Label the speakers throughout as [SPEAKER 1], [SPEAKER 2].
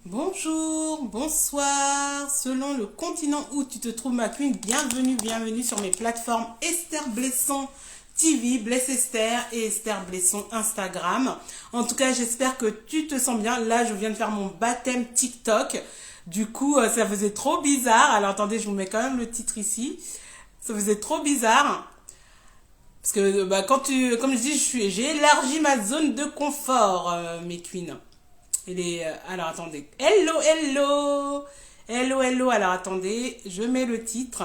[SPEAKER 1] Bonjour, bonsoir, selon le continent où tu te trouves ma queen, bienvenue sur mes plateformes Esther Blesson TV, Bless Esther et Esther Blesson Instagram. En tout cas, j'espère que tu te sens bien. Là, je viens de faire mon baptême TikTok. Du coup, ça faisait trop bizarre. Alors attendez, je vous mets quand même le titre ici. Ça faisait trop bizarre. Parce que comme je dis, j'ai élargi ma zone de confort, mes queens. Alors attendez. Hello. Alors attendez, je mets le titre.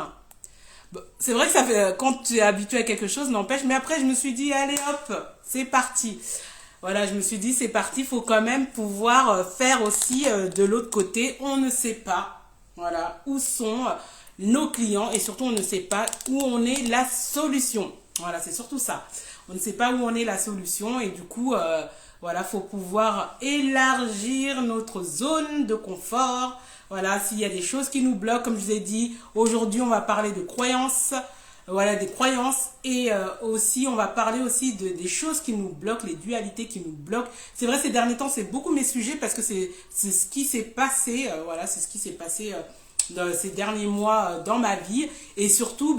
[SPEAKER 1] Bon, c'est vrai que ça fait, quand tu es habitué à quelque chose, n'empêche. Mais après, je me suis dit, allez hop, c'est parti. Voilà, je me suis dit, c'est parti. Il faut quand même pouvoir faire aussi de l'autre côté. On ne sait pas, voilà, où sont nos clients et surtout, on ne sait pas où on est la solution. Voilà, c'est surtout ça. On ne sait pas où on est la solution et du coup, voilà, faut pouvoir élargir notre zone de confort. Voilà, s'il y a des choses qui nous bloquent, comme je vous ai dit, aujourd'hui, on va parler de croyances. Voilà, des croyances et aussi, on va parler aussi des choses qui nous bloquent, les dualités qui nous bloquent. C'est vrai, ces derniers temps, c'est beaucoup mes sujets parce que c'est ce qui s'est passé. Voilà, c'est ce qui s'est passé dans ces derniers mois dans ma vie et surtout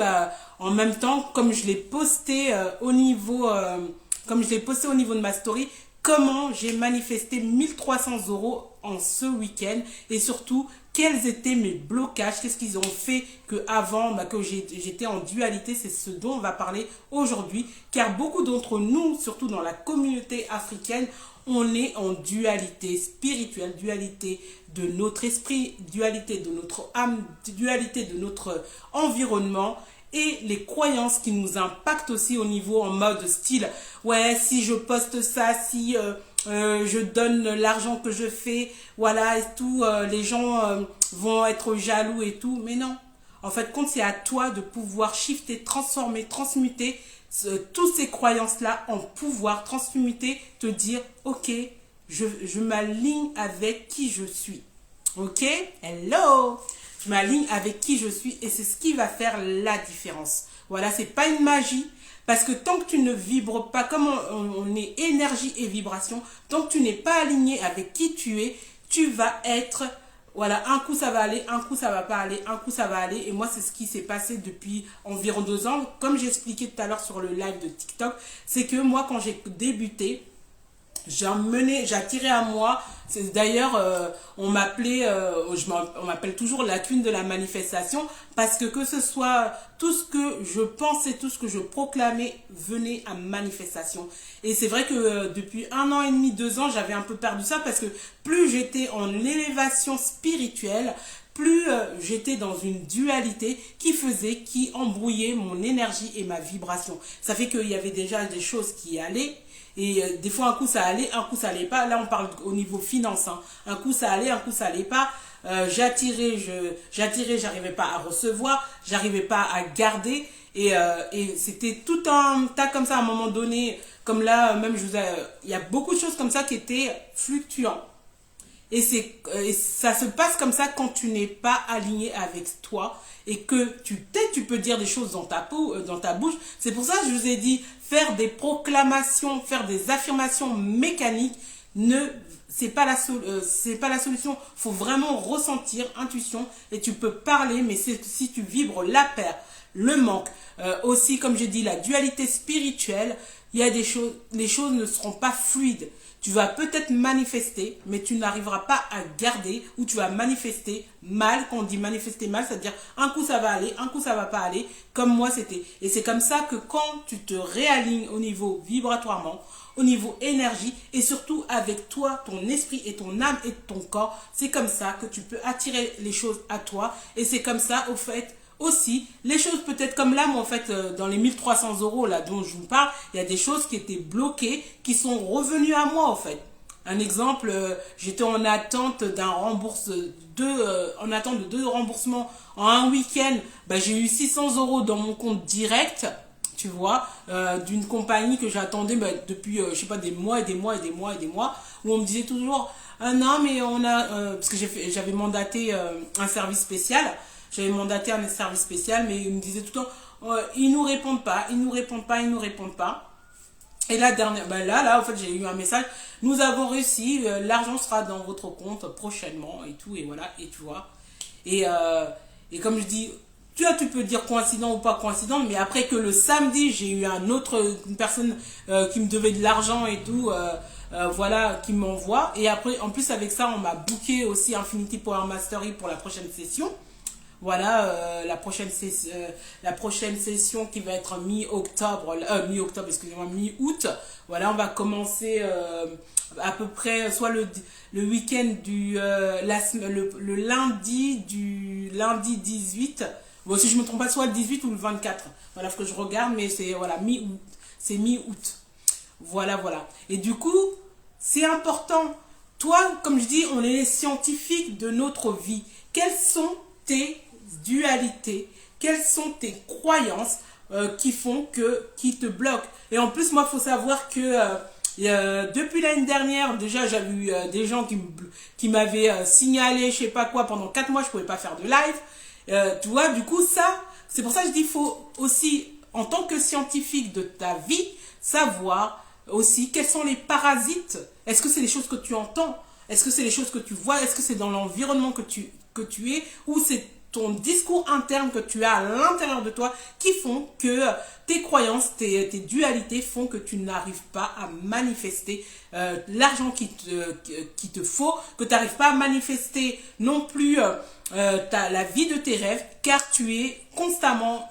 [SPEAKER 1] en même temps comme je l'ai posté comme je l'ai posté au niveau de ma story, comment j'ai manifesté 1 300 € en ce week-end et surtout quels étaient mes blocages, qu'est-ce qu'ils ont fait que avant que j'étais en dualité. C'est ce dont on va parler aujourd'hui car beaucoup d'entre nous, surtout dans la communauté africaine, on est en dualité spirituelle, dualité de notre esprit, dualité de notre âme, dualité de notre environnement et les croyances qui nous impactent aussi au niveau en mode style. Ouais, si je poste ça, si je donne l'argent que je fais, voilà, et tout, les gens vont être jaloux et tout. Mais non, en fait, compte, c'est à toi de pouvoir shifter, transformer, transmuter toutes ces croyances-là en pouvoir, transmuter, te dire, ok, je m'aligne avec qui je suis. Ok? Hello! Je m'aligne avec qui je suis et c'est ce qui va faire la différence. Voilà, c'est pas une magie. Parce que tant que tu ne vibres pas, comme on est énergie et vibration, tant que tu n'es pas aligné avec qui tu vas être, voilà, un coup ça va aller, un coup ça va pas aller, un coup ça va aller. Et moi, c'est ce qui s'est passé depuis environ 2 ans. Comme j'ai expliqué tout à l'heure sur le live de TikTok, c'est que moi, quand j'ai débuté, j'attirais à moi. D'ailleurs, on m'appelait, on m'appelle toujours la queen de la manifestation parce que ce soit tout ce que je pensais, tout ce que je proclamais venait à manifestation. Et c'est vrai que depuis 1 an et demi, 2 ans, j'avais un peu perdu ça parce que plus j'étais en élévation spirituelle, plus j'étais dans une dualité qui embrouillait mon énergie et ma vibration. Ça fait qu'il y avait déjà des choses qui allaient. Et des fois, un coup ça allait, un coup ça allait pas. Là, on parle au niveau finance. Hein. Un coup ça allait, un coup ça allait pas. J'attirais, j'arrivais pas à recevoir, j'arrivais pas à garder. Et c'était tout un tas comme ça à un moment donné. Comme là, même, il y a beaucoup de choses comme ça qui étaient fluctuantes. Et ça se passe comme ça quand tu n'es pas aligné avec toi et que tu peux dire des choses dans dans ta bouche. C'est pour ça que je vous ai dit, faire des proclamations, faire des affirmations mécaniques, c'est pas la solution. Faut vraiment ressentir, intuition, et tu peux parler, mais si tu vibres la peur, le manque, aussi comme j'ai dit, la dualité spirituelle, il y a des choses, les choses ne seront pas fluides. Tu vas peut-être manifester, mais tu n'arriveras pas à garder, ou tu vas manifester mal. Quand on dit manifester mal, c'est-à-dire un coup ça va aller, un coup ça va pas aller, comme moi c'était. Et c'est comme ça que quand tu te réalignes au niveau vibratoirement, au niveau énergie, et surtout avec toi, ton esprit et ton âme et ton corps, c'est comme ça que tu peux attirer les choses à toi. Et c'est comme ça, au fait, aussi, les choses peut-être comme là, mais en fait, dans les 1 300 € là dont je vous parle, il y a des choses qui étaient bloquées, qui sont revenues à moi en fait. Un exemple, j'étais en attente en attente de 2 remboursements en un week-end. J'ai eu 600 € dans mon compte direct, tu vois, d'une compagnie que j'attendais depuis, je sais pas, des mois et des mois et des mois et des mois, où on me disait toujours, non mais on a, parce que j'avais mandaté un service spécial. J'avais mandaté un service spécial, mais ils me disaient tout le temps, ils nous répondent pas, ils nous répondent pas, ils nous répondent pas. Et la dernière, ben là, en fait, j'ai eu un message. Nous avons réussi, l'argent sera dans votre compte prochainement et tout, et voilà, et tu vois. Et, euh, et comme je dis, tu peux dire coïncident ou pas coïncident, mais après que le samedi, j'ai eu une personne qui me devait de l'argent et tout, voilà, qui m'envoie. Et après, en plus, avec ça, on m'a booké aussi Infinity Power Mastery pour la prochaine session. Voilà, la prochaine session qui va être mi-octobre, excusez-moi, mi-août. Voilà, on va commencer à peu près soit le week-end le lundi 18. Bon, si je me trompe pas, soit le 18 ou le 24. Voilà, faut que je regarde, mais c'est voilà, mi-août. C'est mi-août. Voilà, voilà. Et du coup, c'est important. Toi, comme je dis, on est les scientifiques de notre vie. Quelles sont tes dualités? Quelles sont tes croyances qui te bloquent? Et en plus, moi, il faut savoir que depuis l'année dernière, déjà, j'avais eu des gens qui m'avaient signalé, je sais pas quoi, pendant 4 mois, je pouvais pas faire de live. Tu vois, du coup, ça, c'est pour ça que je dis, il faut aussi, en tant que scientifique de ta vie, savoir aussi quels sont les parasites. Est-ce que c'est les choses que tu entends? Est-ce que c'est les choses que tu vois? Est-ce que c'est dans l'environnement que tu es? Ou c'est ton discours interne que tu as à l'intérieur de toi qui font que tes croyances, tes dualités font que tu n'arrives pas à manifester l'argent qui te faut, que tu n'arrives pas à manifester non plus la vie de tes rêves, car tu es constamment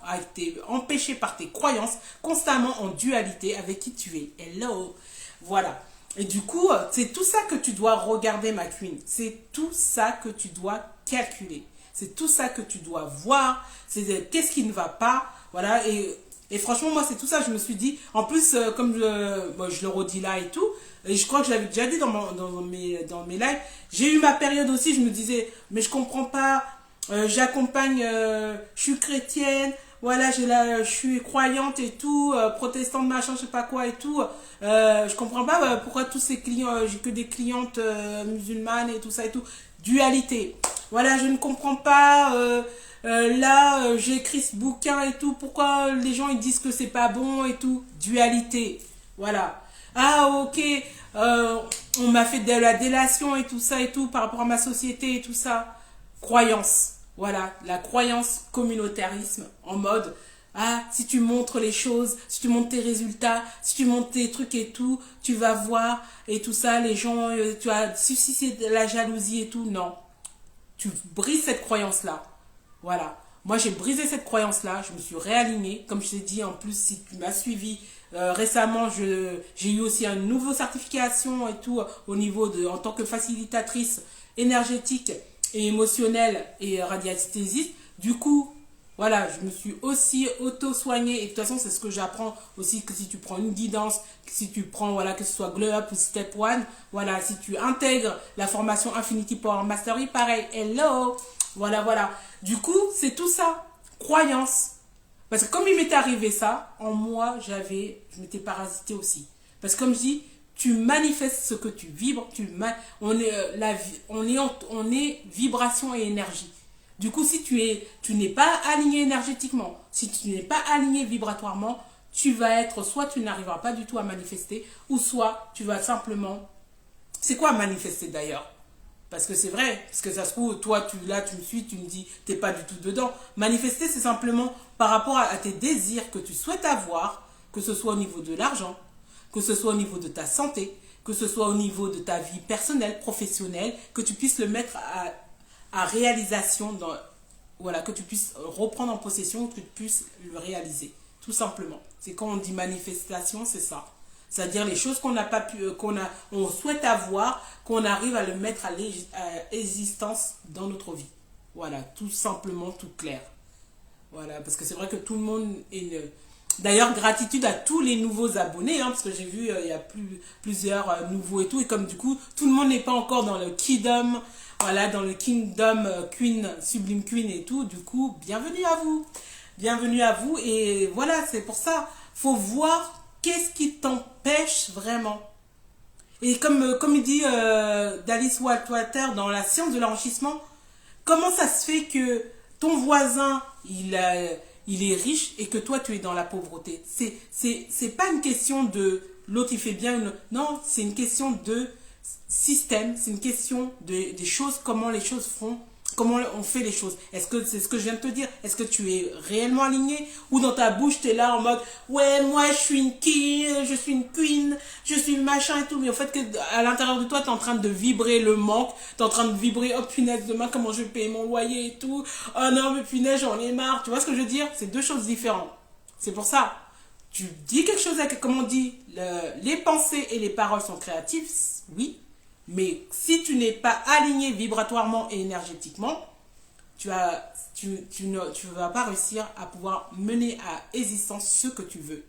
[SPEAKER 1] empêché par tes croyances, constamment en dualité avec qui tu es. Hello. Voilà. Et du coup, c'est tout ça que tu dois regarder, ma queen. C'est tout ça que tu dois calculer. C'est tout ça que tu dois voir. C'est qu'est-ce qui ne va pas. Voilà. Et franchement, moi, c'est tout ça. Je me suis dit, en plus, comme je le redis là et tout, et je crois que je l'avais déjà dit dans mes lives, j'ai eu ma période aussi, je me disais, mais je comprends pas, j'accompagne, je suis chrétienne, voilà, je suis croyante et tout, protestante, machin, je sais pas quoi et tout. Je comprends pas pourquoi tous ces clients, j'ai que des clientes musulmanes et tout ça et tout. Dualité. Voilà, je ne comprends pas. Là, j'ai écrit ce bouquin et tout. Pourquoi les gens ils disent que c'est pas bon et tout? Dualité. Voilà. Ah, ok. On m'a fait de la délation et tout ça et tout par rapport à ma société et tout ça. Croyance. Voilà, la croyance communautarisme en mode ah, si tu montres les choses, si tu montres tes résultats, si tu montres tes trucs et tout, tu vas voir et tout ça, les gens, tu vas susciter de la jalousie et tout. Non, tu brises cette croyance-là. Voilà. Moi, j'ai brisé cette croyance-là, je me suis réalignée. Comme je t'ai dit, en plus, si tu m'as suivi récemment, j'ai eu aussi une nouvelle certification et tout au niveau en tant que facilitatrice énergétique et émotionnelle et radiesthésiste. Du coup, voilà, je me suis aussi auto-soignée. Et de toute façon, c'est ce que j'apprends aussi, que si tu prends une guidance, que si tu prends, voilà, que ce soit Glow Up ou Step 1, voilà, si tu intègres la formation Infinity Power Mastery, pareil, hello, voilà, voilà. Du coup, c'est tout ça, croyance. Parce que comme il m'était arrivé ça, en moi, je m'étais parasité aussi. Parce que comme je dis, tu manifestes ce que tu vibres, on est vibration et énergie. Du coup, si tu n'es pas aligné énergétiquement, si tu n'es pas aligné vibratoirement, soit tu n'arriveras pas du tout à manifester, ou soit tu vas simplement... C'est quoi manifester d'ailleurs? Parce que c'est vrai, parce que ça se trouve, toi, tu me suis, tu me dis, t'es pas du tout dedans. Manifester, c'est simplement par rapport à tes désirs que tu souhaites avoir, que ce soit au niveau de l'argent, que ce soit au niveau de ta santé, que ce soit au niveau de ta vie personnelle, professionnelle, que tu puisses le mettre à réalisation, voilà, que tu puisses reprendre en possession, que tu puisses le réaliser, tout simplement. C'est quand on dit manifestation, c'est ça. C'est-à-dire les choses qu'on n'a pas pu, on souhaite avoir, qu'on arrive à le mettre à l'existence dans notre vie. Voilà, tout simplement, tout clair. Voilà, parce que c'est vrai que tout le monde est... D'ailleurs, gratitude à tous les nouveaux abonnés, hein, parce que j'ai vu, il y a plusieurs nouveaux et tout, et comme du coup, tout le monde n'est pas encore dans le kingdom, voilà, dans le kingdom queen, sublime queen et tout, du coup, bienvenue à vous. Bienvenue à vous, et voilà, c'est pour ça, faut voir qu'est-ce qui t'empêche vraiment. Et comme il dit Dallas Willard dans La science de l'enrichissement, comment ça se fait que ton voisin, il est riche et que toi, tu es dans la pauvreté? C'est pas une question de l'autre il fait bien. Non, c'est une question de système, c'est une question des choses, comment les choses font, comment on fait les choses. Est-ce que c'est ce que je viens de te dire? Est-ce que tu es réellement aligné? Ou dans ta bouche, tu es là en mode, ouais, moi je suis une king, je suis une queen, je suis machin et tout. Mais en fait, à l'intérieur de toi, tu es en train de vibrer le manque, tu es en train de vibrer, oh punaise, demain comment je vais payer mon loyer et tout. Oh non, mais punaise, j'en ai marre. Tu vois ce que je veux dire? C'est deux choses différentes. C'est pour ça. Tu dis quelque chose, comme on dit, les pensées et les paroles sont créatives, oui. Mais si tu n'es pas aligné vibratoirement et énergétiquement, tu ne vas pas réussir à pouvoir mener à existence ce que tu veux.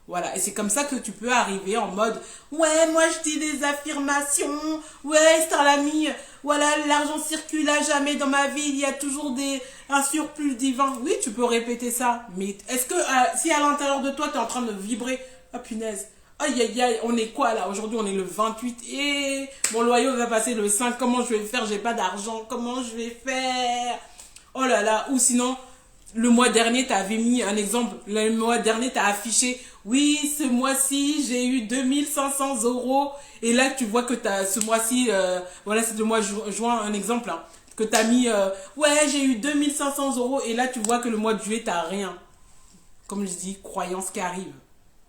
[SPEAKER 1] Voilà, et c'est comme ça que tu peux arriver en mode, ouais, moi je dis des affirmations, ouais, star l'ami, voilà, l'argent circule à jamais dans ma vie, il y a toujours un surplus divin. Oui, tu peux répéter ça, mais est-ce que si à l'intérieur de toi, tu es en train de vibrer, ah punaise, aïe aïe aïe, on est quoi là? Aujourd'hui, on est le 28 et mon loyer va passer le 5, comment je vais faire? J'ai pas d'argent, comment je vais faire? Oh là là, ou sinon, le mois dernier, tu avais mis un exemple. Le mois dernier, tu as affiché, oui, ce mois-ci, j'ai eu 2500 euros. Et là, tu vois que ce mois-ci, voilà, c'est le mois juin, un exemple, hein, que tu as mis, ouais, j'ai eu 2500 euros. Et là, tu vois que le mois de juillet, tu n'as rien. Comme je dis, croyance qui arrive.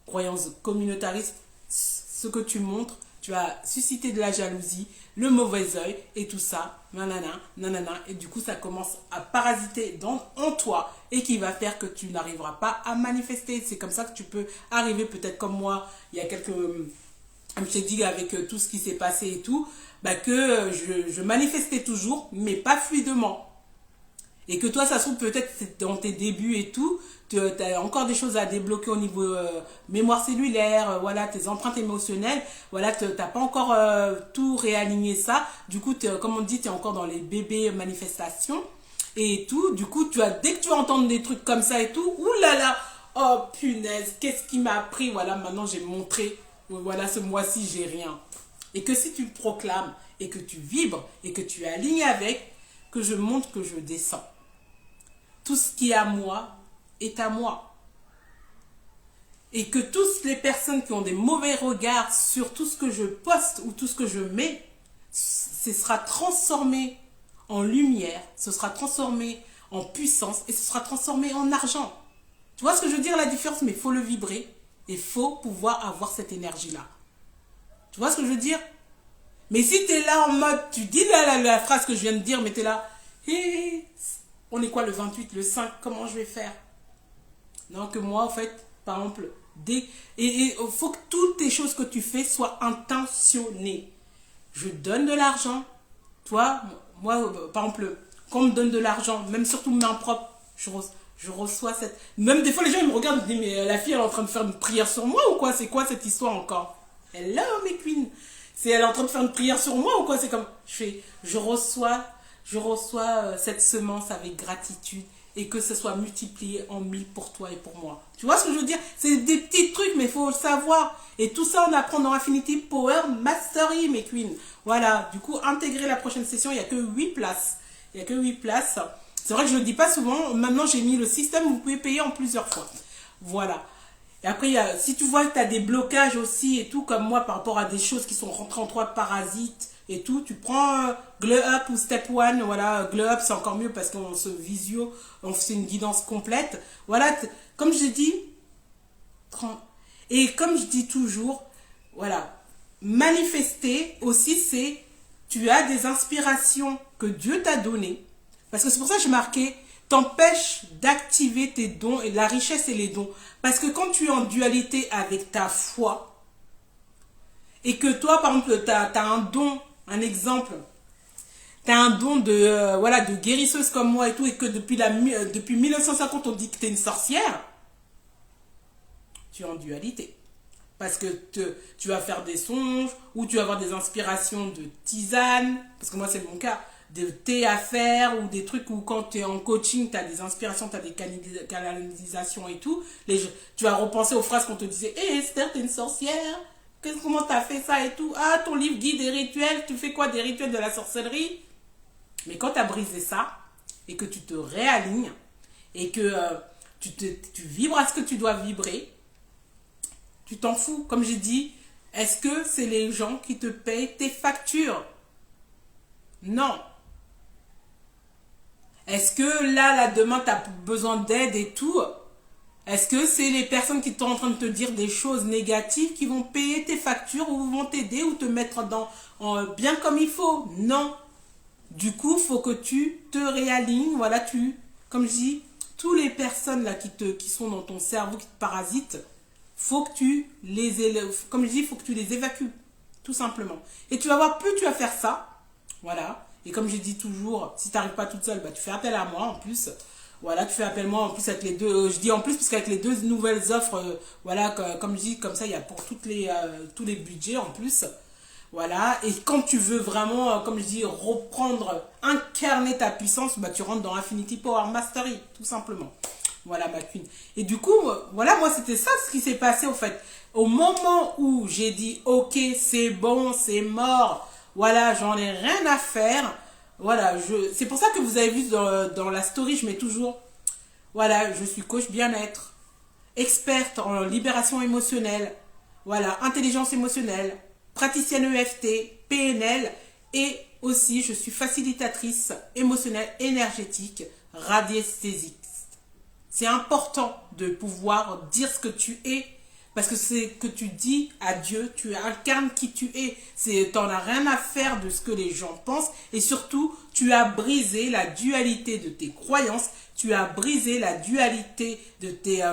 [SPEAKER 1] Croyance communautariste, ce que tu montres, tu as suscité de la jalousie, le mauvais œil et tout ça, nanana, nanana, et du coup ça commence à parasiter en toi et qui va faire que tu n'arriveras pas à manifester. C'est comme ça que tu peux arriver, peut-être comme moi, il y a quelques, je t'ai dit avec tout ce qui s'est passé et tout, bah que je manifestais toujours, mais pas fluidement. Et que toi, ça se trouve, peut-être dans tes débuts et tout, tu as encore des choses à débloquer au niveau mémoire cellulaire, voilà, tes empreintes émotionnelles, voilà, tu n'as pas encore tout réaligné ça. Du coup, comme on dit, tu es encore dans les bébés manifestations et tout. Du coup, dès que tu vas entendre des trucs comme ça et tout, oulala, oh punaise, qu'est-ce qui m'a appris? Voilà, maintenant j'ai montré, voilà, ce mois-ci, j'ai rien. Et que si tu proclames et que tu vibres et que tu es aligné avec, que je montre que je descends. Tout ce qui est à moi est à moi. Et que toutes les personnes qui ont des mauvais regards sur tout ce que je poste ou tout ce que je mets, ce sera transformé en lumière, ce sera transformé en puissance et ce sera transformé en argent. Tu vois ce que je veux dire, la différence? Mais il faut le vibrer et il faut pouvoir avoir cette énergie-là. Tu vois ce que je veux dire? Mais si tu es là en mode, tu dis la phrase que je viens de dire, mais tu es là, hey, on est quoi le 28, le 5, comment je vais faire? Donc moi, en fait, par exemple, il faut que toutes les choses que tu fais soient intentionnées. Je donne de l'argent. Toi, moi, par exemple, quand on me donne de l'argent, même surtout main propre, je reçois cette... Même des fois, les gens ils me regardent et me disent, mais la fille, elle est en train de faire une prière sur moi ou quoi? C'est quoi cette histoire encore? Hello, mes queens. Elle est en train de faire une prière sur moi ou quoi? C'est comme, je reçois cette semence avec gratitude et que ce soit multiplié en 1000 pour toi et pour moi. Tu vois ce que je veux dire? C'est des petits trucs, mais il faut le savoir. Et tout ça, on apprend dans Affinity Power Mastery, mes queens. Voilà, du coup, intégrer la prochaine session, il n'y a que 8 places. Il n'y a que 8 places. C'est vrai que je ne le dis pas souvent. Maintenant, j'ai mis le système où vous pouvez payer en plusieurs fois. Voilà. Et après, si tu vois que tu as des blocages aussi et tout, comme moi, par rapport à des choses qui sont rentrées en toi, parasites et tout, tu prends Glow Up ou Step 1, voilà, Glow Up c'est encore mieux parce qu'on se visio, on fait une guidance complète. Voilà, comme je dis, et comme je dis toujours, voilà, manifester aussi, c'est, tu as des inspirations que Dieu t'a données. Parce que c'est pour ça que j'ai marqué, t'empêche d'activer tes dons et la richesse et les dons. Parce que quand tu es en dualité avec ta foi, et que toi, par exemple, tu as un don, un exemple, tu as un don de guérisseuse comme moi et tout, et que depuis 1950, on dit que tu es une sorcière, tu es en dualité. Parce que tu vas faire des songes, ou tu vas avoir des inspirations de tisane, parce que moi, c'est mon cas, de thé à faire, ou des trucs où quand tu es en coaching, tu as des inspirations, tu as des canalisations et tout. Tu vas repenser aux phrases qu'on te disait, hé Esther, t'es une sorcière, comment t'as fait ça et tout. Ah, ton livre guide des rituels, tu fais quoi des rituels de la sorcellerie? Mais quand tu as brisé ça, et que tu te réalignes, et que tu vibres à ce que tu dois vibrer, Tu t'en fous. Comme j'ai dit, est-ce que c'est les gens qui te payent tes factures? Non. Est-ce que là demain, tu as besoin d'aide et tout? Est-ce que c'est les personnes qui sont en train de te dire des choses négatives qui vont payer tes factures ou vont t'aider ou te mettre bien comme il faut? Non. Du coup, il faut que tu te réalignes. Voilà, comme je dis, toutes les personnes là qui sont dans ton cerveau, qui te parasitent, faut que tu les élèves. Comme je dis, il faut que tu les évacues. Tout simplement. Et tu vas voir, plus tu vas faire ça, voilà. Et comme je dis toujours, si tu n'arrives pas toute seule, bah, tu fais appel à moi en plus. Voilà, tu fais appel à moi en plus avec les deux. Je dis en plus parce qu'avec les deux nouvelles offres, voilà, comme je dis, comme ça, il y a pour tous les budgets en plus. Voilà, et quand tu veux vraiment, comme je dis, incarner ta puissance, bah, tu rentres dans Infinity Power Mastery, tout simplement. Voilà, ma queen. Et du coup, voilà, moi, c'était ça ce qui s'est passé, au fait. Au moment où j'ai dit, ok, c'est bon, c'est mort, voilà, j'en ai rien à faire. Voilà, c'est pour ça que vous avez vu dans la story, je mets toujours, voilà, je suis coach bien-être, experte en libération émotionnelle, voilà, intelligence émotionnelle, praticienne EFT, PNL, et aussi je suis facilitatrice émotionnelle énergétique, radiesthésique. C'est important de pouvoir dire ce que tu es, parce que c'est que tu dis à Dieu, tu incarnes qui tu es. T'en as rien à faire de ce que les gens pensent, et surtout, tu as brisé la dualité de tes croyances, tu as brisé la dualité de tes,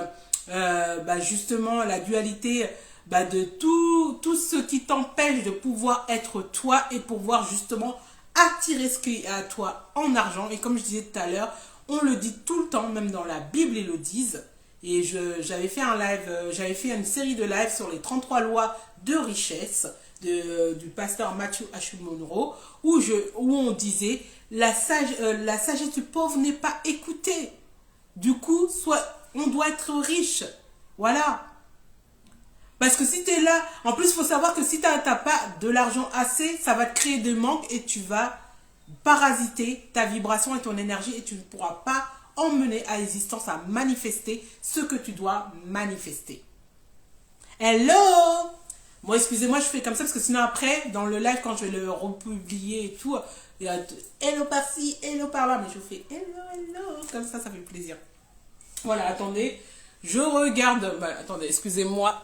[SPEAKER 1] justement, la dualité de tout ce qui t'empêche de pouvoir être toi et pouvoir justement attirer ce qui est à toi en argent. Et comme je disais tout à l'heure, on le dit tout le temps, même dans la Bible, ils le disent. Et j'avais fait un live, j'avais fait une série de lives sur les 33 lois de richesse du pasteur Matthew H. Monroe, où on disait la sagesse du pauvre n'est pas écoutée. Du coup, on doit être riche. Voilà. Parce que si tu es là, en plus, il faut savoir que si tu n'as pas de l'argent assez, ça va te créer des manques et tu vas parasiter ta vibration et ton énergie et tu ne pourras pas emmener à l'existence à manifester ce que tu dois manifester. Hello! Bon, excusez-moi, je fais comme ça parce que sinon après, dans le live, quand je vais le republier et tout, il y a hello par-ci, hello par-là, mais je fais hello, comme ça fait plaisir. Voilà, attendez, je regarde, attendez, excusez-moi,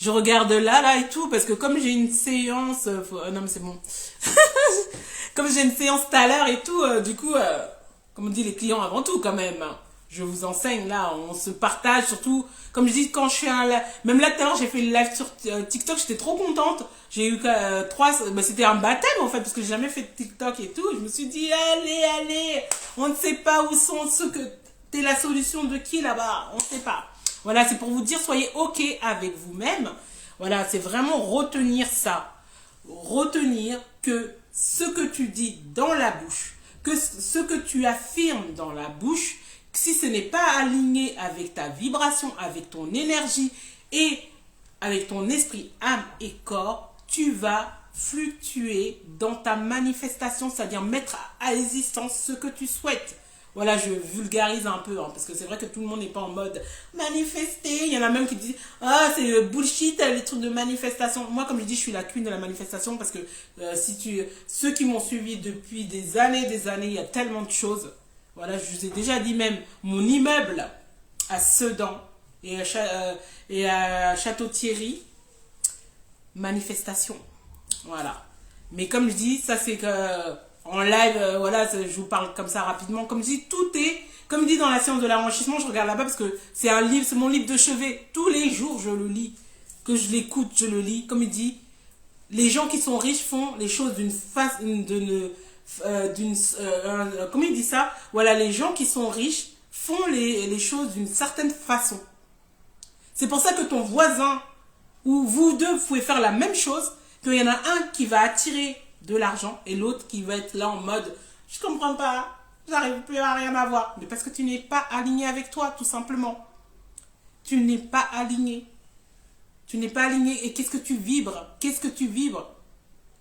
[SPEAKER 1] je regarde là et tout, parce que comme j'ai une séance, non mais c'est bon, comme j'ai une séance tout à l'heure et tout, du coup, comme on dit, les clients avant tout quand même, je vous enseigne là, on se partage, surtout, comme je dis, quand je fais même là tout à l'heure j'ai fait le live sur TikTok, j'étais trop contente, j'ai eu c'était un baptême en fait, parce que j'ai jamais fait de TikTok et tout, je me suis dit, allez, on ne sait pas où sont ceux que, t'es la solution de qui là-bas, on ne sait pas. Voilà, c'est pour vous dire, soyez ok avec vous-même. Voilà, c'est vraiment retenir ça. Retenir que ce que tu dis dans la bouche, que ce que tu affirmes dans la bouche, si ce n'est pas aligné avec ta vibration, avec ton énergie et avec ton esprit, âme et corps, tu vas fluctuer dans ta manifestation, c'est-à-dire mettre à existence ce que tu souhaites. Voilà, je vulgarise un peu, parce que c'est vrai que tout le monde n'est pas en mode manifester. Il y en a même qui disent « Ah, c'est bullshit, les trucs de manifestation. » Moi, comme je dis, je suis la queen de la manifestation parce que ceux qui m'ont suivi depuis des années, il y a tellement de choses. Voilà, je vous ai déjà dit même, mon immeuble à Sedan et à Château-Thierry, manifestation. Voilà. Mais comme je dis, ça c'est que... En live, voilà, je vous parle comme ça rapidement. Comme je dis, tout est, comme dit dans la séance de l'enrichissement, je regarde là-bas parce que c'est un livre, c'est mon livre de chevet. Tous les jours, je le lis. Que je l'écoute, je le lis. Comme il dit, les gens qui sont riches font les choses comment il dit ça? Voilà, les gens qui sont riches font les choses d'une certaine façon. C'est pour ça que ton voisin ou vous deux, vous pouvez faire la même chose, qu'il y en a un qui va attirer de l'argent et l'autre qui va être là en mode je comprends pas, j'arrive plus à rien à voir. Mais parce que tu n'es pas aligné avec toi, tout simplement. Tu n'es pas aligné. Tu n'es pas aligné. Et qu'est-ce que tu vibres? Qu'est-ce que tu vibres?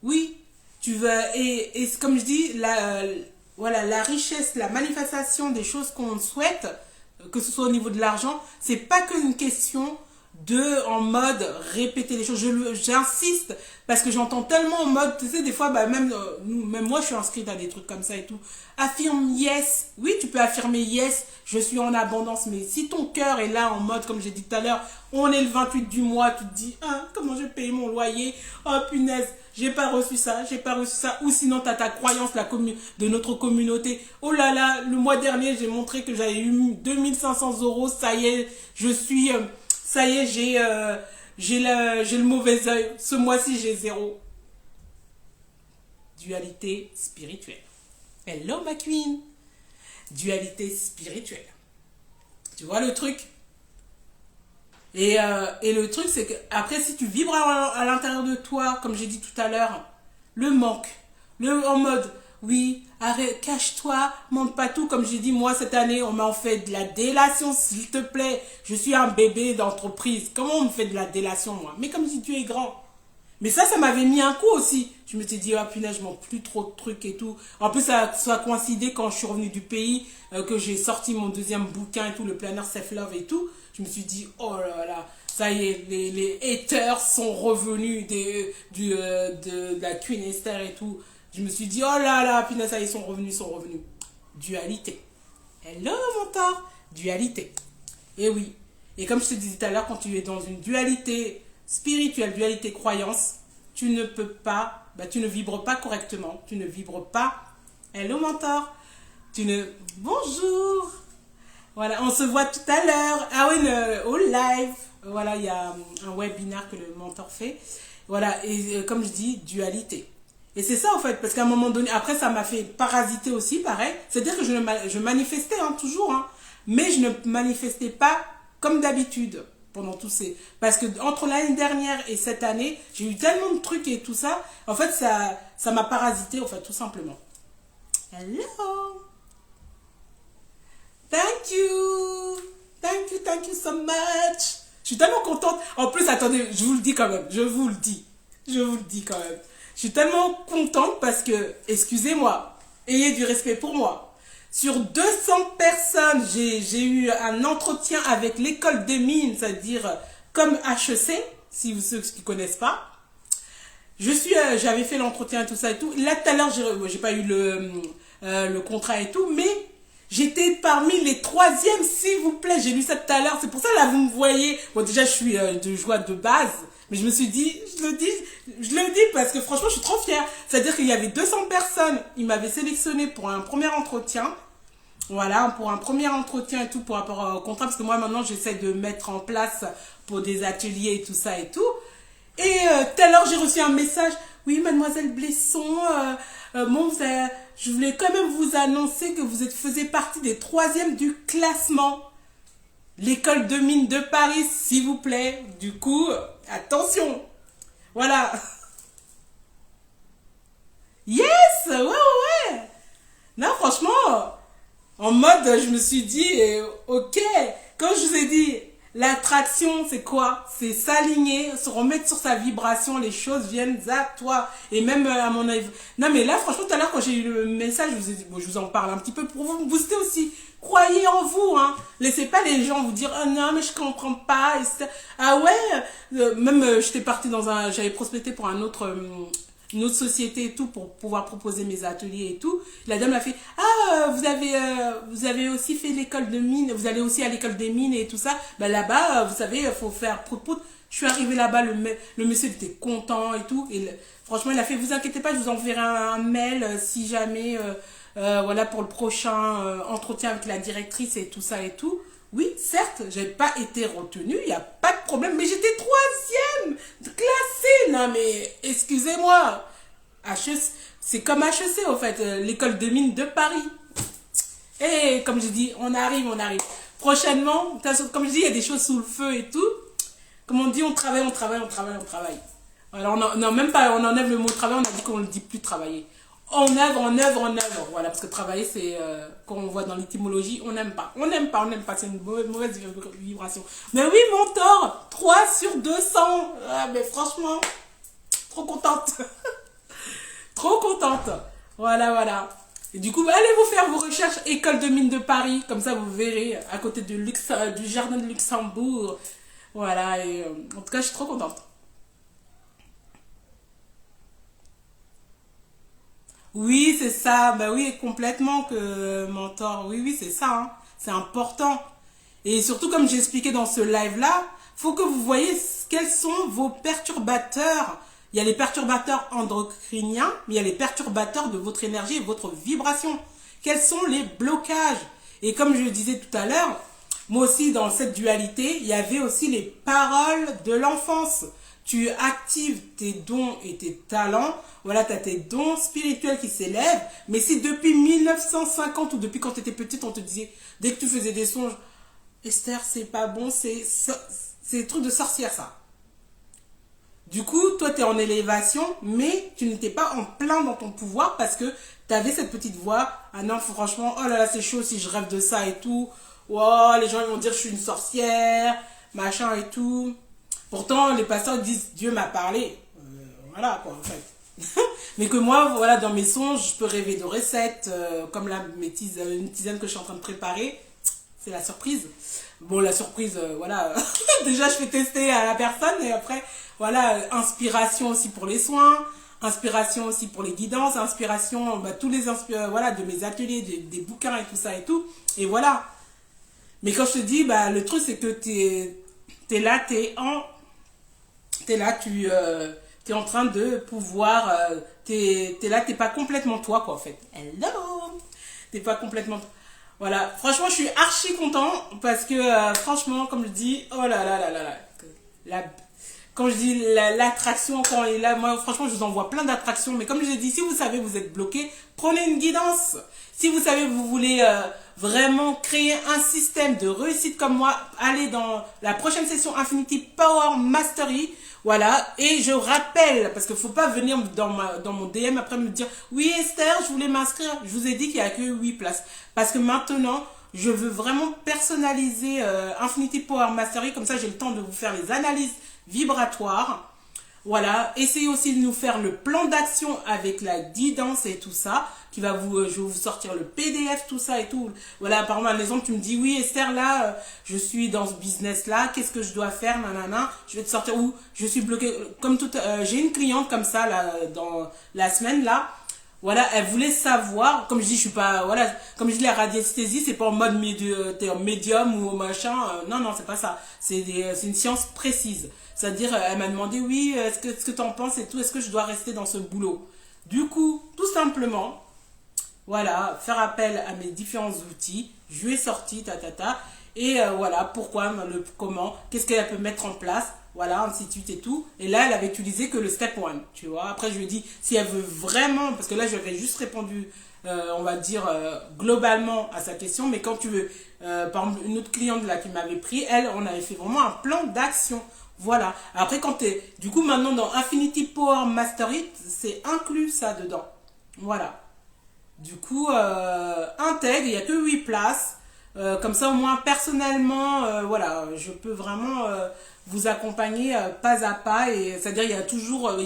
[SPEAKER 1] Oui, tu vas. Et comme je dis, la richesse, la manifestation des choses qu'on souhaite, que ce soit au niveau de l'argent, c'est pas qu'une question Deux, en mode répéter les choses. J'insiste parce que j'entends tellement en mode, tu sais, des fois, bah, même moi, je suis inscrite à des trucs comme ça et tout. Affirme yes. Oui, tu peux affirmer yes, je suis en abondance. Mais si ton cœur est là en mode, comme j'ai dit tout à l'heure, on est le 28 du mois, tu te dis, ah, comment je paye mon loyer? Oh punaise, j'ai pas reçu ça, j'ai pas reçu ça. Ou sinon, tu as ta croyance de notre communauté. Oh là là, le mois dernier, j'ai montré que j'avais eu 2500 €. Ça y est, je suis... ça y est, j'ai le mauvais œil. Ce mois-ci, j'ai 0. Dualité spirituelle. Hello, ma queen. Dualité spirituelle. Tu vois le truc? Et le truc, c'est que après, si tu vibres à l'intérieur de toi, comme j'ai dit tout à l'heure, le manque, en mode, oui, arrête, cache-toi, montre pas tout. Comme j'ai dit, moi, cette année, on m'a fait de la délation, s'il te plaît. Je suis un bébé d'entreprise. Comment on me fait de la délation, moi? Mais comme si tu es grand. Mais ça m'avait mis un coup aussi. Je me suis dit, ah punaise, je manque plus trop de trucs et tout. En plus, ça a coïncidé quand je suis revenue du pays, que j'ai sorti mon deuxième bouquin et tout, le planner Self-Love et tout. Je me suis dit, oh là là, ça y est, les haters sont revenus de la Queen Esther et tout. Je me suis dit, oh là là, punaise, ça y est, ils sont revenus. Dualité. Hello, mentor. Dualité. Et oui. Et comme je te disais tout à l'heure, quand tu es dans une dualité spirituelle, dualité croyance, tu ne peux pas, tu ne vibres pas correctement, tu ne vibres pas. Hello, mentor. Bonjour. Voilà, on se voit tout à l'heure. Ah oui, au live. Voilà, il y a un webinaire que le mentor fait. Voilà, et comme je dis, dualité. Et c'est ça, en fait, parce qu'à un moment donné, après, ça m'a fait parasiter aussi, pareil. C'est-à-dire que je manifestais, toujours, mais je ne manifestais pas comme d'habitude pendant tous ces... Parce que entre l'année dernière et cette année, j'ai eu tellement de trucs et tout ça. En fait, ça m'a parasité, en fait, tout simplement. Hello. Thank you. Thank you so much. Je suis tellement contente. En plus, attendez, je vous le dis quand même. Je vous le dis quand même. Je suis tellement contente parce que, excusez-moi, ayez du respect pour moi. Sur 200 personnes, j'ai eu un entretien avec l'école des mines, c'est-à-dire comme HEC, si vous ceux qui ne connaissent pas. J'avais fait l'entretien, tout ça et tout. Là, tout à l'heure, j'ai pas eu le contrat et tout, mais j'étais parmi les 3e, s'il vous plaît. J'ai lu ça tout à l'heure. C'est pour ça, là, vous me voyez. Bon, déjà, je suis de joie de base. Mais je me suis dit, je le dis parce que franchement, je suis trop fière. C'est-à-dire qu'il y avait 200 personnes. Ils m'avaient sélectionné pour un premier entretien. Voilà, pour un premier entretien et tout, pour rapport au contrat. Parce que moi, maintenant, j'essaie de mettre en place pour des ateliers et tout ça et tout. Et tout à l'heure, j'ai reçu un message. Oui, mademoiselle Blesson, je voulais quand même vous annoncer que vous faisiez partie des 3e du classement. L'école de mine de Paris, s'il vous plaît. Du coup, attention. Voilà. Yes, ouais. Non, franchement, en mode, je me suis dit, ok. Quand je vous ai dit, l'attraction, c'est quoi? C'est s'aligner, se remettre sur sa vibration, les choses viennent à toi. Et même à mon avis. Non, mais là, franchement, tout à l'heure, quand j'ai eu le message, je vous ai dit, bon, je vous en parle un petit peu pour vous booster aussi. Croyez en vous, Laissez pas les gens vous dire, oh non, mais je comprends pas. Ah ouais, j'étais partie j'avais prospecté pour une autre société et tout pour pouvoir proposer mes ateliers et tout. La dame m'a fait, vous avez aussi fait l'école de mine, vous allez aussi à l'école des mines et tout ça. Là-bas, vous savez, il faut faire prout-prout. Je suis arrivée là-bas, le monsieur était content et tout. Et franchement, il a fait, vous inquiétez pas, je vous enverrai un mail si jamais, voilà, pour le prochain entretien avec la directrice et tout ça et tout. Oui, certes, j'ai pas été retenue, il n'y a pas de problème, mais j'étais 3e classée. Non, mais excusez-moi. C'est comme HEC, en fait, l'école de mines de Paris. Et comme je dis, on arrive. Prochainement, comme je dis, il y a des choses sous le feu et tout. Comme on dit, on travaille. Voilà, on enlève le mot travail, on a dit qu'on ne dit plus travailler. On œuvre. Voilà, parce que travailler, c'est, comme on voit dans l'étymologie, on n'aime pas. C'est une mauvaise vibration. Mais oui, mentor, 3 sur 200. Ah, mais franchement, trop contente. Trop contente. Voilà. Et du coup, allez vous faire vos recherches école de mine de Paris. Comme ça, vous verrez, à côté du jardin de Luxembourg. Voilà, et en tout cas, je suis trop contente. Oui, c'est ça. Bah oui, complètement que mentor. Oui, oui, c'est ça, hein. C'est important. Et surtout, comme j'ai expliqué dans ce live-là, faut que vous voyez quels sont vos perturbateurs. Il y a les perturbateurs endocriniens, mais il y a les perturbateurs de votre énergie et votre vibration. Quels sont les blocages? Et comme je le disais tout à l'heure, moi aussi, dans cette dualité, il y avait aussi les paroles de l'enfance. Tu actives tes dons et tes talents. Voilà, tu as tes dons spirituels qui s'élèvent. Mais si depuis 1950 ou depuis quand tu étais petite, on te disait, dès que tu faisais des songes, Esther, c'est pas bon, c'est des trucs de sorcière, ça. Du coup, toi, tu es en élévation, mais tu n'étais pas en plein dans ton pouvoir parce que tu avais cette petite voix. Ah non, franchement, oh là là, c'est chaud si je rêve de ça et tout. Oh, les gens ils vont dire que je suis une sorcière, machin et tout. Pourtant, les pasteurs disent Dieu m'a parlé. Voilà, quoi, en fait. Mais que moi, voilà, dans mes songes, je peux rêver de recettes, comme là, une tisane que je suis en train de préparer. C'est la surprise. Bon, la surprise, voilà. Déjà, je fais tester à la personne et après, voilà, inspiration aussi pour les soins, inspiration aussi pour les guidances, inspiration, bah, tous les voilà, de mes ateliers, des bouquins et tout ça et tout. Et voilà. Mais quand je te dis, bah, le truc, c'est que t'es là, t'es là, t'es en train de pouvoir, t'es là, t'es pas complètement toi, quoi, en fait. Hello! T'es pas complètement. Voilà, franchement, je suis archi content parce que, franchement, comme je dis, oh là là là là là, la, quand je dis l'attraction, quand elle est là, moi, franchement, je vous envoie plein d'attractions, mais comme je l'ai dit, si vous savez, vous êtes bloqué, prenez une guidance. Si vous savez, vous voulez vraiment créer un système de réussite comme moi, allez dans la prochaine session Infinity Power Mastery. Voilà, et je rappelle, parce qu'il ne faut pas venir dans mon DM après me dire oui Esther, je voulais m'inscrire. Je vous ai dit qu'il n'y a que 8 places. Parce que maintenant, je veux vraiment personnaliser Infinity Power Mastery, comme ça j'ai le temps de vous faire les analyses vibratoires. Voilà, essayez aussi de nous faire le plan d'action avec la guidance et tout ça, qui va je vais vous sortir le PDF, tout ça et tout. Voilà, par exemple, à la maison, tu me dis, oui, Esther, là, je suis dans ce business-là, qu'est-ce que je dois faire, nanana, je vais te sortir, où je suis bloquée, comme tout, j'ai une cliente comme ça, là, dans la semaine, là, voilà, elle voulait savoir, comme je dis, je suis pas, voilà, comme je dis, la radiesthésie, c'est pas en mode t'es en médium ou machin, non, non, c'est pas ça. C'est une science précise. C'est-à-dire, elle m'a demandé, oui, est-ce que t'en penses et tout, est-ce que je dois rester dans ce boulot? Du coup, tout simplement, voilà, faire appel à mes différents outils, je lui ai sorti, et voilà, pourquoi, le comment, qu'est-ce qu'elle peut mettre en place, voilà, ainsi de suite et tout. Et là, elle avait utilisé que le step 1, tu vois. Après, je lui ai dit, si elle veut vraiment, parce que là, je lui avais juste répondu, on va dire, globalement à sa question, mais quand tu veux, par exemple, une autre cliente là qui m'avait pris, elle, on avait fait vraiment un plan d'action. Voilà. Après, quand t'es, du coup, maintenant, dans Infinity Power Mastery, c'est inclus ça dedans. Voilà. Du coup, intègre, il n'y a que 8 places. Comme ça, au moins, personnellement, voilà, je peux vraiment vous accompagner pas à pas. Et c'est-à-dire, il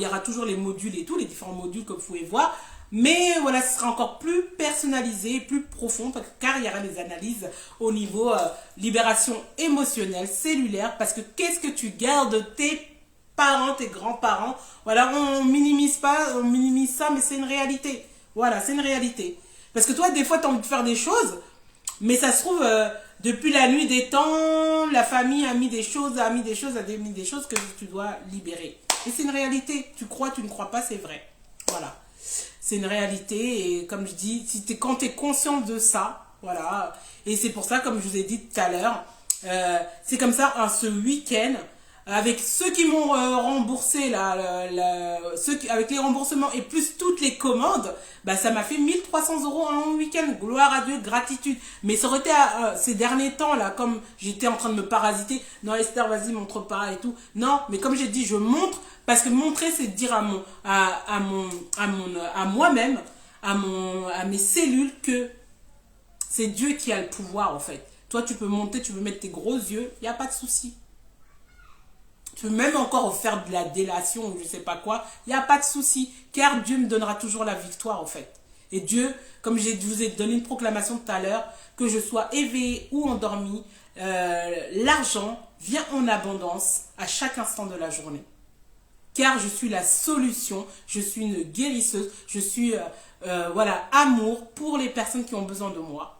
[SPEAKER 1] y aura toujours les modules et tout, les différents modules que vous pouvez voir. Mais voilà, ce sera encore plus personnalisé, plus profond, car il y aura des analyses au niveau libération émotionnelle, cellulaire. Parce que qu'est-ce que tu gardes de tes parents, tes grands-parents? Voilà, on minimise pas, on minimise ça, mais c'est une réalité. Voilà, c'est une réalité. Parce que toi, des fois, tu as envie de faire des choses, mais ça se trouve, depuis la nuit des temps, la famille a mis des choses que tu dois libérer. Et c'est une réalité. Tu crois, tu ne crois pas, c'est vrai. Voilà. C'est une réalité. Et comme je dis, quand tu es conscient de ça, voilà. Et c'est pour ça, comme je vous ai dit tout à l'heure, c'est comme ça, ce week-end, avec ceux qui m'ont remboursé avec les remboursements et plus toutes les commandes, bah ça m'a fait 1 300 € en un week-end. Gloire à Dieu, gratitude. Mais ça aurait été ces derniers temps là, comme j'étais en train de me parasiter, non Esther, vas-y, montre pas et tout. Non, mais comme j'ai dit, je montre parce que montrer, c'est dire à moi-même, à mes cellules que c'est Dieu qui a le pouvoir en fait. Toi, tu peux monter, tu peux mettre tes gros yeux, il n'y a pas de souci. Tu peux même encore faire de la délation ou je sais pas quoi, il n'y a pas de souci, car Dieu me donnera toujours la victoire en fait. Et Dieu, comme je vous ai donné une proclamation tout à l'heure, que je sois éveillé ou endormi, l'argent vient en abondance à chaque instant de la journée. Car je suis la solution, je suis une guérisseuse, je suis voilà, amour pour les personnes qui ont besoin de moi.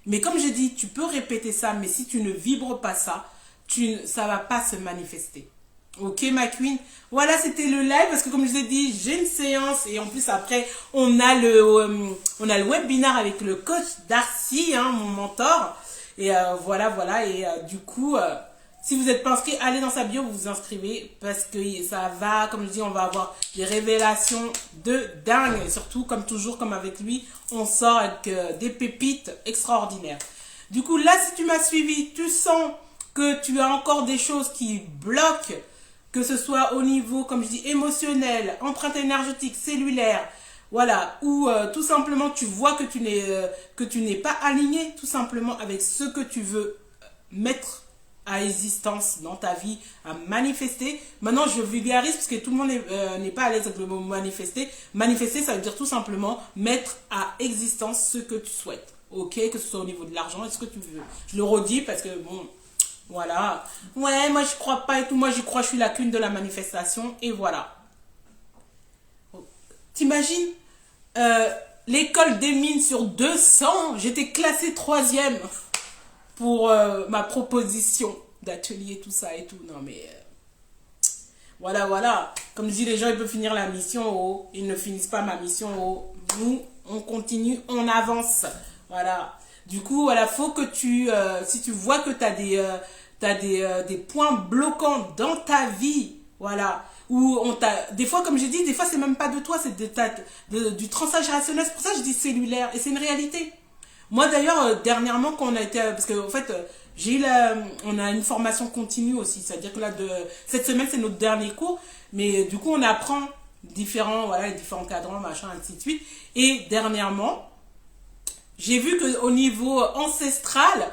[SPEAKER 1] Mais comme je dis, tu peux répéter ça, mais si tu ne vibres pas ça, ça va pas se manifester. Ok ma queen, voilà c'était le live parce que comme je vous ai dit j'ai une séance et en plus après on a le webinaire avec le coach Darcy, hein, mon mentor et voilà et du coup si vous n'êtes pas inscrit, allez dans sa bio, vous vous inscrivez parce que ça va, comme je dis, on va avoir des révélations de dingue et surtout comme toujours comme avec lui on sort avec des pépites extraordinaires. Du coup là si tu m'as suivi, tu sens que tu as encore des choses qui bloquent, que ce soit au niveau, comme je dis, émotionnel, empreinte énergétique, cellulaire, voilà, ou tout simplement tu vois que tu n'es pas aligné tout simplement avec ce que tu veux mettre à existence dans ta vie, à manifester. Maintenant, je vulgarise parce que tout le monde n'est pas à l'aise avec le mot manifester. Manifester, ça veut dire tout simplement mettre à existence ce que tu souhaites. Ok, que ce soit au niveau de l'argent, est-ce que tu veux. Je le redis parce que bon... Voilà. Ouais, moi je crois pas et tout. Moi j'y crois, je suis la queen de la manifestation. Et voilà. T'imagines l'école des mines sur 200, j'étais classée 3e pour ma proposition d'atelier, tout ça et tout. Non mais... voilà. Comme je dis, les gens ils peuvent finir la mission en haut. Ils ne finissent pas ma mission en haut. Nous, on continue, on avance. Voilà. Du coup, voilà, faut que si tu vois que tu as des points bloquants dans ta vie, voilà, où des fois, comme j'ai dit, des fois, c'est même pas de toi, c'est du transgénérationnel. C'est pour ça que je dis cellulaire, et c'est une réalité. Moi, d'ailleurs, dernièrement, quand on a été, parce que, en fait, on a une formation continue aussi, c'est-à-dire que là, cette semaine, c'est notre dernier cours, mais du coup, on apprend les différents cadrans, machin, ainsi de suite, et dernièrement, j'ai vu qu'au niveau ancestral,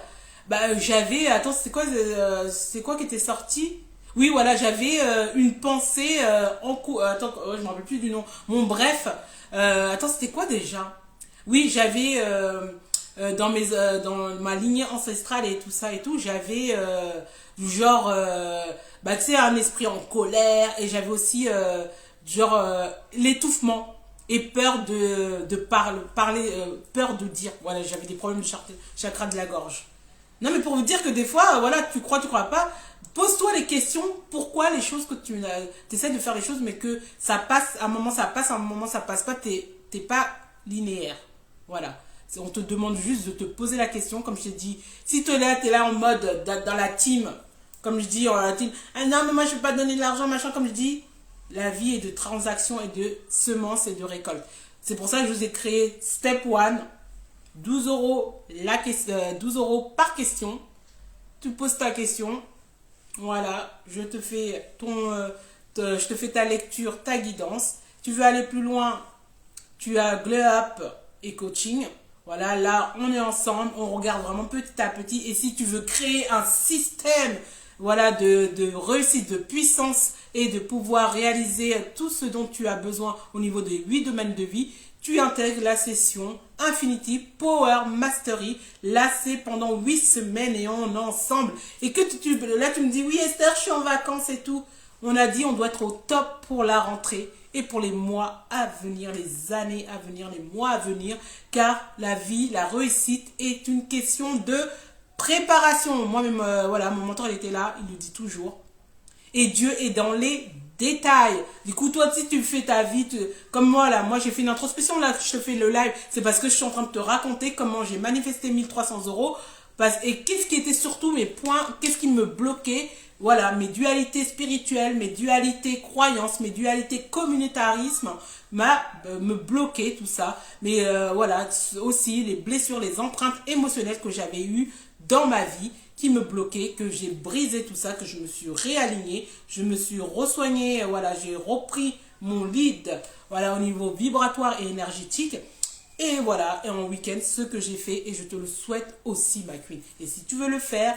[SPEAKER 1] j'avais... Attends, c'est quoi qui était sorti? Oui, voilà, j'avais une pensée en cours... Attends, je ne me rappelle plus du nom. Bon, bref. Attends, c'était quoi déjà? Oui, j'avais... dans ma lignée ancestrale et tout ça et tout, j'avais genre... tu sais, un esprit en colère. Et j'avais aussi l'étouffement. Et peur de parler, peur de dire. Voilà, j'avais des problèmes de chakra de la gorge. Non, mais pour vous dire que des fois, voilà, tu crois pas, pose-toi les questions, pourquoi les choses que tu essaies de faire les choses, mais que ça passe, à un moment ça passe, à un moment ça passe pas, t'es pas linéaire. Voilà. On te demande juste de te poser la question, comme je t'ai dit, si t'es là en mode, dans la team, comme je dis, dans la team, ah non, mais moi je vais pas donner de l'argent, machin, comme je dis, la vie est de transactions et de semences et de récoltes. C'est pour ça que je vous ai créé Step 1, 12 euros, 12 euros par question. Tu poses ta question. Voilà, je te fais ta lecture, ta guidance. Tu veux aller plus loin, tu as Glow Up et coaching. Voilà, là, on est ensemble, on regarde vraiment petit à petit. Et si tu veux créer un système, voilà, de réussite, de puissance et de pouvoir réaliser tout ce dont tu as besoin au niveau des 8 domaines de vie, tu intègres la session Infinity Power Mastery. Là, c'est pendant 8 semaines et on est ensemble. Et que là, tu me dis, oui Esther, je suis en vacances et tout. On a dit, on doit être au top pour la rentrée et pour les mois à venir, les années à venir, les mois à venir. Car la vie, la réussite est une question de préparation. Moi-même, voilà, mon mentor, il était là, il le dit toujours. Et Dieu est dans les détails. Du coup, toi, si tu fais ta vie, comme moi, là, moi, j'ai fait une introspection, là, je te fais le live, c'est parce que je suis en train de te raconter comment j'ai manifesté 1300 euros. Et qu'est-ce qui était surtout mes points, qu'est-ce qui me bloquait, voilà, mes dualités spirituelles, mes dualités croyances, mes dualités communautarisme, me bloquer tout ça. Mais voilà, aussi les blessures, les empreintes émotionnelles que j'avais eues dans ma vie, qui me bloquait, que j'ai brisé tout ça, que je me suis réalignée, je me suis resoignée, voilà, j'ai repris mon lead, voilà, au niveau vibratoire et énergétique. Et voilà, et en week-end, ce que j'ai fait, et je te le souhaite aussi, ma queen. Et si tu veux le faire,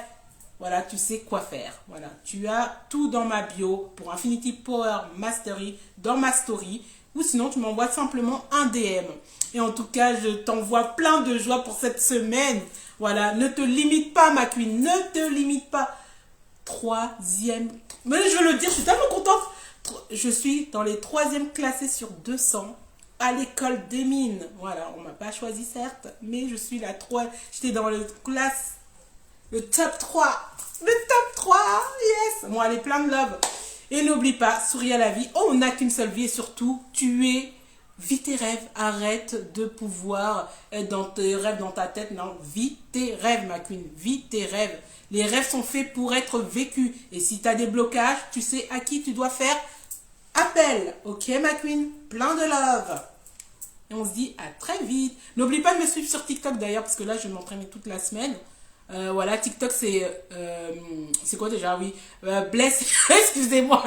[SPEAKER 1] voilà, tu sais quoi faire. Voilà, tu as tout dans ma bio pour Infinity Power Mastery, dans ma story. ou sinon tu m'envoies simplement un DM. Et en tout cas, je t'envoie plein de joie pour cette semaine. Voilà, ne te limite pas ma queen, ne te limite pas. Troisième, mais je veux le dire, je suis tellement contente. Je suis dans les troisièmes classés sur 200 à l'école des mines. Voilà, on m'a pas choisi certes, mais je suis la 3. J'étais dans le classe, le top 3. Le top 3, yes. Bon, allez, plein de love. Et n'oublie pas, souris à la vie. Oh, on n'a qu'une seule vie et surtout, vis tes rêves. Arrête de pouvoir être dans tes rêves, dans ta tête. Non, vis tes rêves, ma queen. Vis tes rêves. Les rêves sont faits pour être vécus. Et si tu as des blocages, tu sais à qui tu dois faire appel. Ok, ma queen? Plein de love. Et on se dit à très vite. N'oublie pas de me suivre sur TikTok d'ailleurs, parce que là, je vais m'entraîner toute la semaine. Voilà, TikTok, c'est quoi déjà? Oui, Bless, excusez-moi,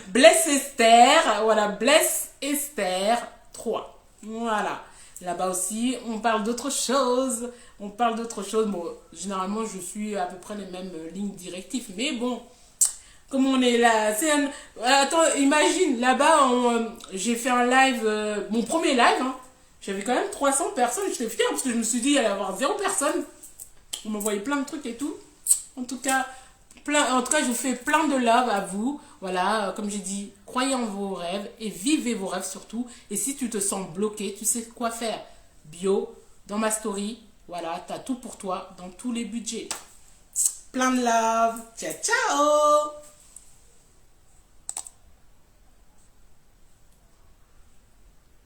[SPEAKER 1] Bless Esther. Voilà, Bless Esther 3. Voilà. Là-bas aussi, on parle d'autre chose. On parle d'autre chose. Bon, généralement, je suis à peu près les mêmes lignes directives. Mais bon, comme on est là, attends, imagine, là-bas, j'ai fait un live, mon premier live, hein. J'avais quand même 300 personnes. J'étais fière parce que je me suis dit, il allait y avoir 0 personne. On m'envoyait plein de trucs et tout. En tout cas, je vous fais plein de love à vous. Voilà, comme j'ai dit, croyez en vos rêves et vivez vos rêves surtout. Et si tu te sens bloqué, tu sais quoi faire. Bio, dans ma story, voilà, t'as tout pour toi dans tous les budgets. Plein de love. Ciao, ciao.